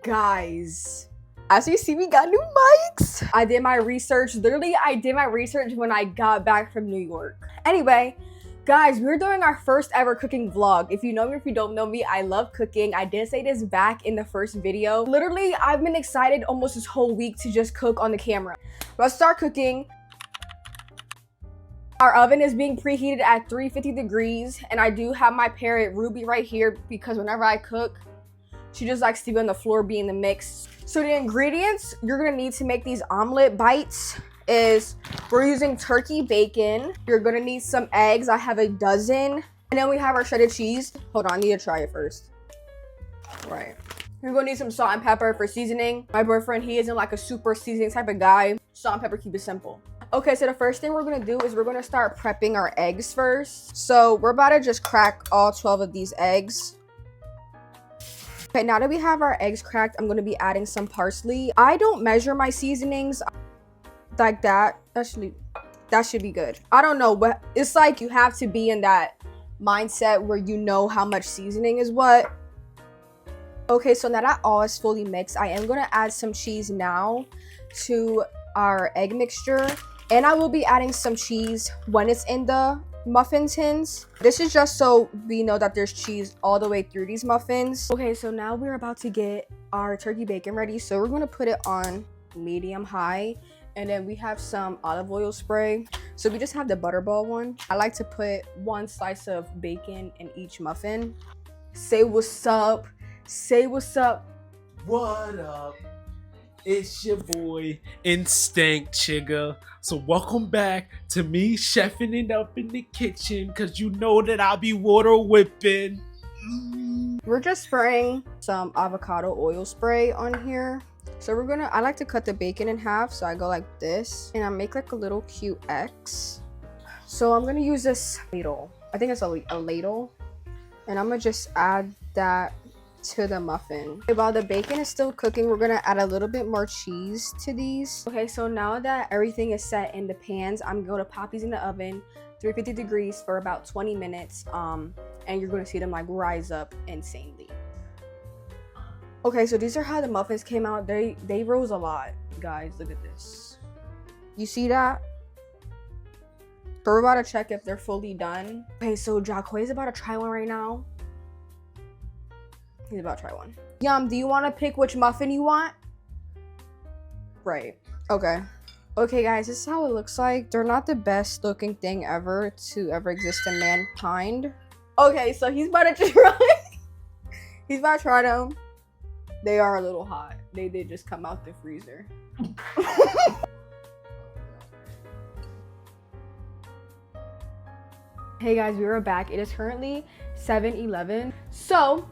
Guys, as you see, we got new mics. I did my research. Literally, I did my research when I got back from New York. Anyway, guys, we're doing our first ever cooking vlog. If you know me, if you don't know me, I love cooking. I did say this back in the first video. Literally, I've been excited almost this whole week to just cook on the camera. Let's start cooking. Our oven is being preheated at 350 degrees, and I do have my parrot Ruby right here because whenever I cook, she just likes to be on the floor being the mix. So the ingredients you're gonna need to make these omelet bites is we're using turkey bacon. You're gonna need some eggs. I have a dozen. And then we have our shredded cheese. Hold on, I need to try it first. Right. You're gonna need some salt and pepper for seasoning. My boyfriend, he isn't like a super seasoning type of guy. Salt and pepper, keep it simple. Okay, so the first thing we're gonna do is we're gonna start prepping our eggs first. So we're about to just crack all 12 of these eggs. Okay, now that we have our eggs cracked, I'm gonna be adding some parsley. I don't measure my seasonings like that. That should be good. I don't know, but it's like you have to be in that mindset where you know how much seasoning is what. Okay, so now that all is fully mixed, I am gonna add some cheese now to our egg mixture. And I will be adding some cheese when it's in the muffin tins. This is just so we know that there's cheese all the way through these muffins. Okay, so now we're about to get our turkey bacon ready. So we're gonna put it on medium high, and then we have some olive oil spray. So we just have the butterball one. I like to put one slice of bacon in each muffin. Say what's up. Say what's up. What up? It's your boy Instinct Chigga. So welcome back to me chefing it up in the kitchen, cause you know that I'll be water whipping. We're just spraying some avocado oil spray on here. So I like to cut the bacon in half, so I go like this and I make like a little cute X. So I'm gonna use this ladle. I think it's a ladle, and I'm gonna just add that to the muffin. Okay, while the bacon is still cooking, we're gonna add a little bit more cheese to these. Okay, so now that everything is set in the pans, I'm gonna pop these in the oven 350 degrees for about 20 minutes, and you're gonna see them like rise up insanely. Okay, so these are how the muffins came out. They rose a lot. Guys, look at this. You see that? So we're about to check if they're fully done. Okay, so Jacquay is about to try one right now. He's about to try one. Yum, do you want to pick which muffin you want? Right. Okay. Okay, guys, this is how it looks like. They're not the best looking thing ever to ever exist in mankind. Okay, so he's about to try. He's about to try them. They are a little hot. They did just come out the freezer. Hey guys, we are back. It is currently 7:11. So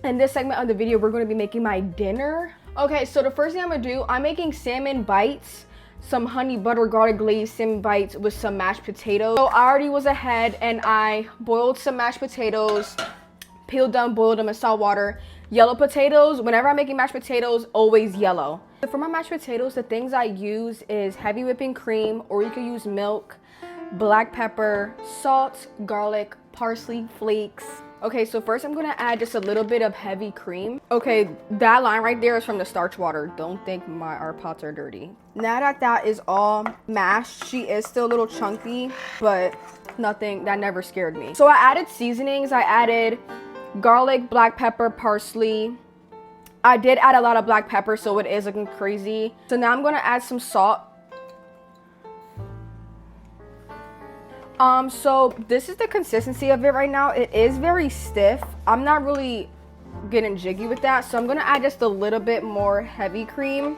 in this segment of the video, we're going to be making my dinner. Okay, so the first thing I'm going to do, I'm making salmon bites, some honey butter garlic glazed salmon bites with some mashed potatoes. So I already was ahead and I boiled some mashed potatoes, peeled them, boiled them in salt water. Yellow potatoes, whenever I'm making mashed potatoes, always yellow. For my mashed potatoes, the things I use is heavy whipping cream, or you can use milk, black pepper, salt, garlic, parsley flakes. Okay, so first I'm gonna add just a little bit of heavy cream. Okay, that line right there is from the starch water. Don't think our pots are dirty. Now that that is all mashed, she is still a little chunky, but nothing, that never scared me. So I added seasonings. I added garlic, black pepper, parsley. I did add a lot of black pepper, so it is looking crazy. So now I'm gonna add some salt. So this is the consistency of it right now. It is very stiff. I'm not really getting jiggy with that, so I'm gonna add just a little bit more heavy cream.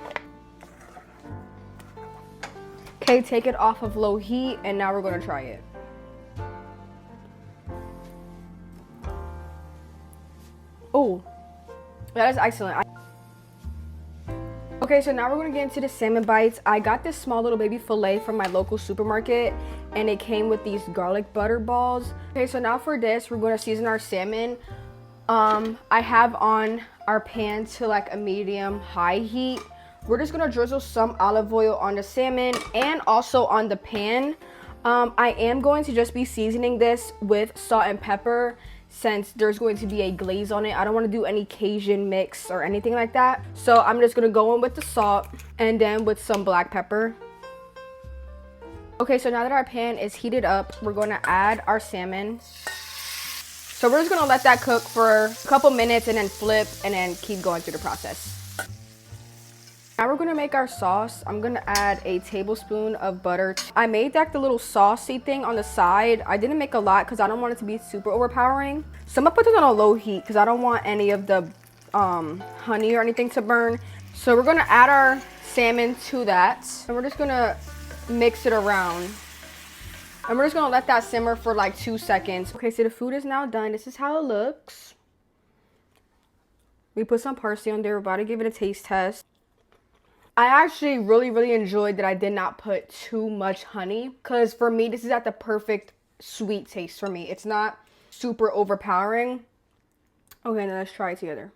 Okay, take it off of low heat, and now we're gonna try it. Oh, that is excellent. Okay, so now we're gonna get into the salmon bites. I got this small little baby fillet from my local supermarket, and it came with these garlic butter balls. Okay, so now for this, we're gonna season our salmon. I have on our pan to like a medium high heat. We're just gonna drizzle some olive oil on the salmon and also on the pan. I am going to just be seasoning this with salt and pepper. since there's going to be a glaze on it. I don't want to do any Cajun mix or anything like that. So I'm just going to go in with the salt and then with some black pepper. Okay, so now that our pan is heated up, we're going to add our salmon. So we're just going to let that cook for a couple minutes and then flip and then keep going through the process. Now we're gonna make our sauce. I'm gonna add a tablespoon of butter. I made like the little saucy thing on the side. I didn't make a lot because I don't want it to be super overpowering. So I'm gonna put this on a low heat because I don't want any of the honey or anything to burn. So we're gonna add our salmon to that. And we're just gonna mix it around. And we're just gonna let that simmer for like 2 seconds. Okay, so the food is now done. This is how it looks. We put some parsley on there. We're about to give it a taste test. I actually really enjoyed that I did not put too much honey, because for me this is at the perfect sweet taste for me. It's not super overpowering. Okay, now let's try it together.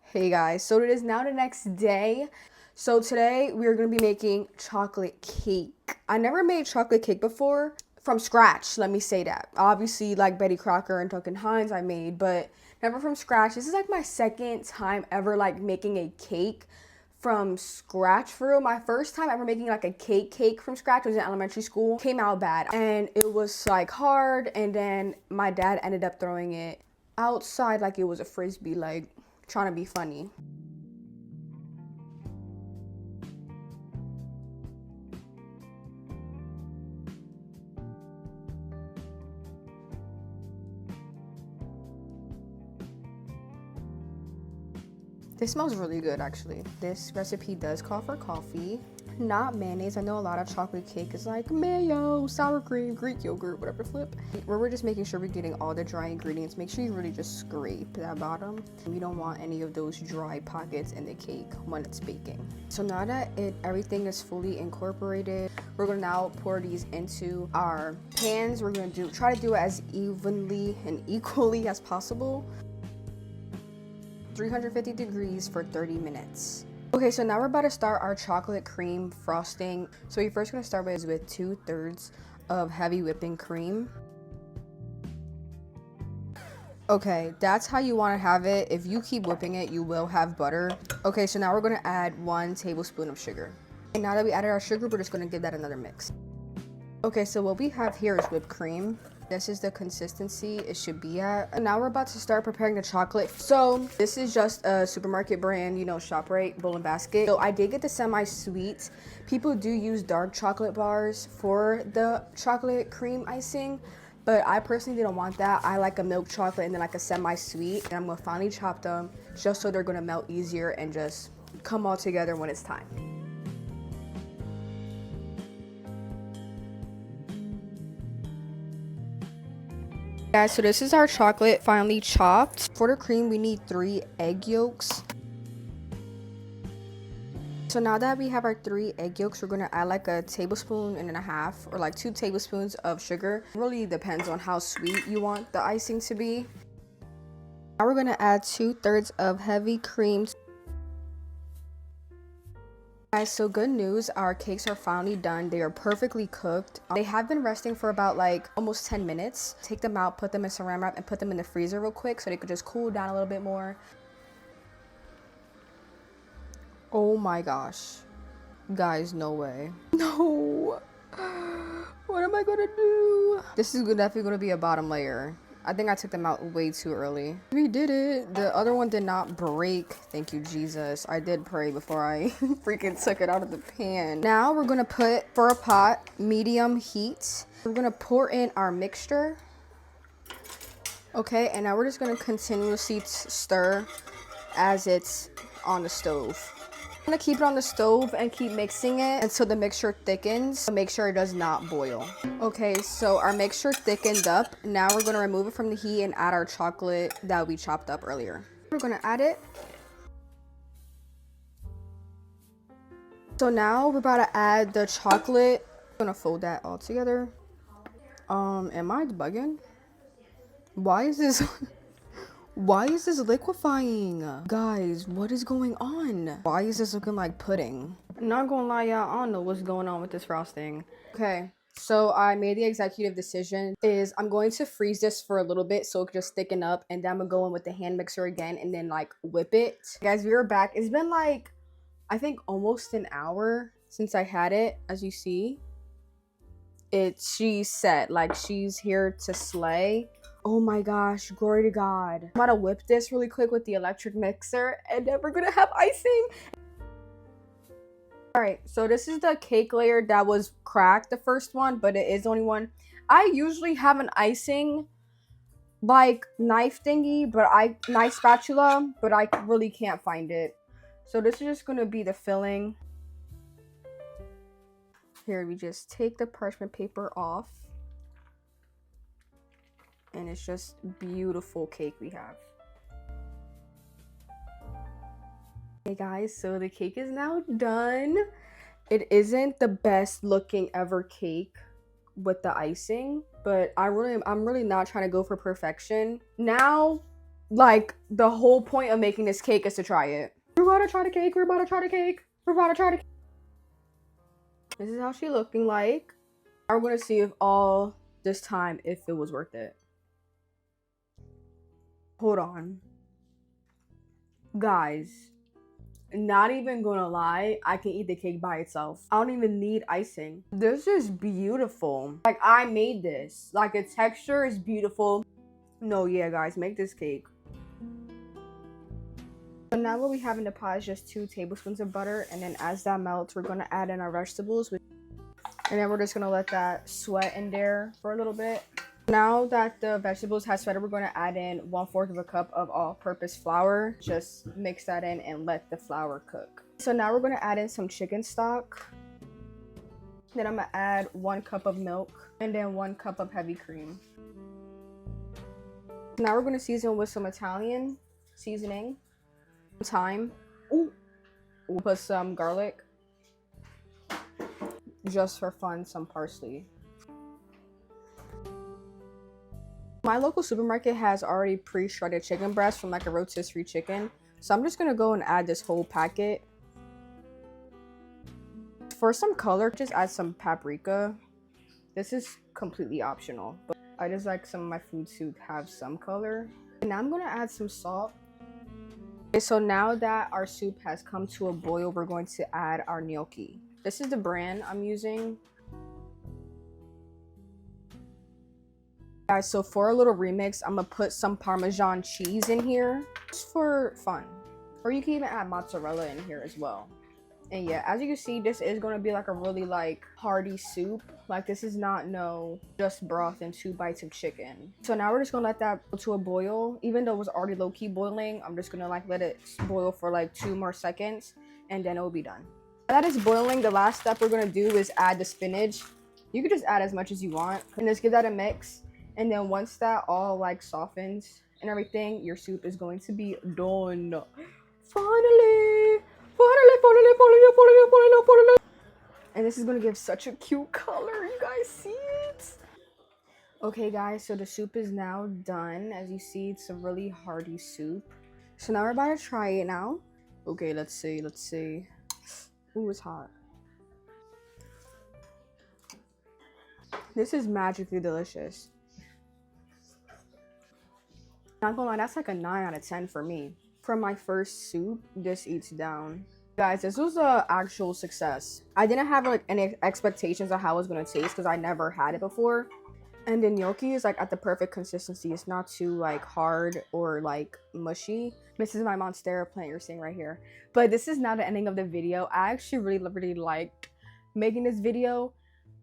Hey guys, so it is now the next day. So today we are going to be making chocolate cake. I never made chocolate cake before from scratch, let me say that. Obviously like Betty Crocker and Duncan Hines I made, but never from scratch. This is like my second time ever like making a cake from scratch for real. My first time ever making like a cake from scratch was in elementary school. Came out bad and it was like hard, and then my dad ended up throwing it outside like it was a frisbee, like trying to be funny. This smells really good actually. This recipe does call for coffee, not mayonnaise. I know a lot of chocolate cake is like mayo, sour cream, Greek yogurt, whatever flip. We're just making sure we're getting all the dry ingredients. Make sure you really just scrape that bottom. You don't want any of those dry pockets in the cake when it's baking. So now that everything is fully incorporated, we're gonna now pour these into our pans. We're gonna try to do it as evenly and equally as possible. 350 degrees for 30 minutes. Okay, so now we're about to start our chocolate cream frosting. So you're first gonna start with 2/3 of heavy whipping cream. Okay, that's how you want to have it. If you keep whipping it, you will have butter. Okay, so now we're gonna add 1 tablespoon of sugar. And now that we added our sugar, we're just gonna give that another mix. Okay, so what we have here is whipped cream. This is the consistency it should be at. And now we're about to start preparing the chocolate. So this is just a supermarket brand, you know, ShopRite Bowl and Basket. So I did get the semi-sweet. People do use dark chocolate bars for the chocolate cream icing, but I personally didn't want that. I like a milk chocolate and then like a semi-sweet. And I'm gonna finally chop them just so they're gonna melt easier and just come all together when it's time. Guys, so this is our chocolate finally chopped. For the cream, we need 3 egg yolks. So now that we have our 3 egg yolks, we're gonna add like a tablespoon and a half or like 2 tablespoons of sugar. It really depends on how sweet you want the icing to be. Now we're gonna add 2/3 of heavy cream. Guys, so good news, our cakes are finally done. They are perfectly cooked. They have been resting for about like almost 10 minutes. Take them out, put them in saran wrap, and put them in the freezer real quick so they could just cool down a little bit more. Oh my gosh. Guys, no way. No. What am I gonna do? This is definitely gonna be a bottom layer. I think I took them out way too early. We did it. The other one did not break. Thank you, Jesus. I did pray before I freaking took it out of the pan. Now we're gonna put, for a pot, medium heat. We're gonna pour in our mixture. Okay, and now we're just gonna continuously stir as it's on the stove. I'm gonna keep it on the stove and keep mixing it until the mixture thickens. Make sure it does not boil. Okay, so our mixture thickened up. Now we're gonna remove it from the heat and add our chocolate that we chopped up earlier. We're gonna add it. So now we're about to add the chocolate. I'm gonna fold that all together. Am I bugging? Why is this liquefying? Guys, what is going on? Why is this looking like pudding? I'm not gonna lie, y'all, I don't know what's going on with this frosting. Okay, So I made the executive decision is I'm going to freeze this for a little bit so it can just thicken up, and then I'm gonna go in with the hand mixer again and then like whip it. Guys, we are back. It's been like, I think almost an hour since I had it. As you see, she's set, like she's here to slay. Oh my gosh, glory to God. I'm about to whip this really quick with the electric mixer and then we're gonna have icing. All right, so this is the cake layer that was cracked, the first one, but it is the only one. I usually have an icing like knife thingy, knife spatula, but I really can't find it. So this is just gonna be the filling. Here, we just take the parchment paper off. And it's just beautiful cake we have. Hey guys, so the cake is now done. It isn't the best looking ever cake with the icing, but I'm really not trying to go for perfection. Now, like, the whole point of making this cake is to try it. We're about to try the cake, we're about to try the cake, we're about to try the cake. This is how she's looking like. I'm gonna see if all this time, if it was worth it. Hold on. Guys, not even gonna lie, I can eat the cake by itself. I don't even need icing. This is beautiful. Like, I made this. Like, the texture is beautiful. No, yeah, guys, make this cake. So now what we have in the pot is just 2 tablespoons of butter, and then as that melts, we're gonna add in our vegetables. And then we're just gonna let that sweat in there for a little bit. Now that the vegetables have sweated, we're going to add in 1/4 of a cup of all-purpose flour. Just mix that in and let the flour cook. So now we're going to add in some chicken stock. Then I'm going to add 1 cup of milk and then 1 cup of heavy cream. Now we're going to season with some Italian seasoning, thyme. Ooh. We'll put some garlic. Just for fun, some parsley. My local supermarket has already pre-shredded chicken breast from like a rotisserie chicken. So I'm just gonna go and add this whole packet. For some color, just add some paprika. This is completely optional, but I just like some of my food to have some color. And now I'm gonna add some salt. Okay, so now that our soup has come to a boil, we're going to add our gnocchi. This is the brand I'm using. Guys, so for a little remix, I'm gonna put some Parmesan cheese in here just for fun. Or you can even add mozzarella in here as well. And yeah, as you can see, this is gonna be like a really like hearty soup. Like, this is not just broth and 2 bites of chicken. So now we're just gonna let that go to a boil. Even though it was already low-key boiling, I'm just gonna like let it boil for like 2 more seconds and then it will be done. Now that it's boiling, the last step we're gonna do is add the spinach. You can just add as much as you want and just give that a mix. And then once that all like softens and everything, your soup is going to be done. Finally. And this is going to give such a cute color. You guys see it? Okay guys, so the soup is now done. As you see, it's a really hearty soup. So now we're about to try it now. Okay, let's see. Ooh, it's hot. This is magically delicious. Not gonna lie, that's like a 9 out of 10 for me. For my first soup, this eats down. Guys, this was an actual success. I didn't have like any expectations of how it was gonna taste because I never had it before. And the gnocchi is like at the perfect consistency. It's not too like hard or like mushy. This is my monstera plant you're seeing right here. But this is not the ending of the video. I actually really liked making this video,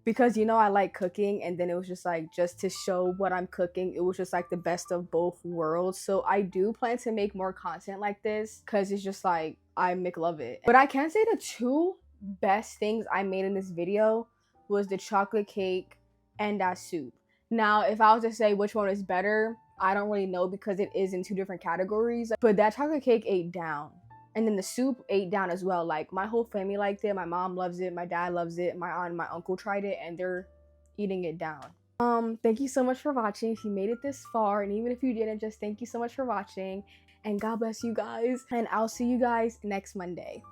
because, you know, I like cooking, and then it was just like, just to show what I'm cooking, it was just like the best of both worlds. So I do plan to make more content like this, because it's just like, I love it. But I can say the 2 best things I made in this video was the chocolate cake and that soup. Now, if I was to say which one is better, I don't really know, because it is in 2 different categories. But that chocolate cake ate down. And then the soup ate down as well. Like, my whole family liked it. My mom loves it. My dad loves it. My aunt and my uncle tried it, and they're eating it down. Thank you so much for watching. If you made it this far, and even if you didn't, just thank you so much for watching. And God bless you guys. And I'll see you guys next Monday.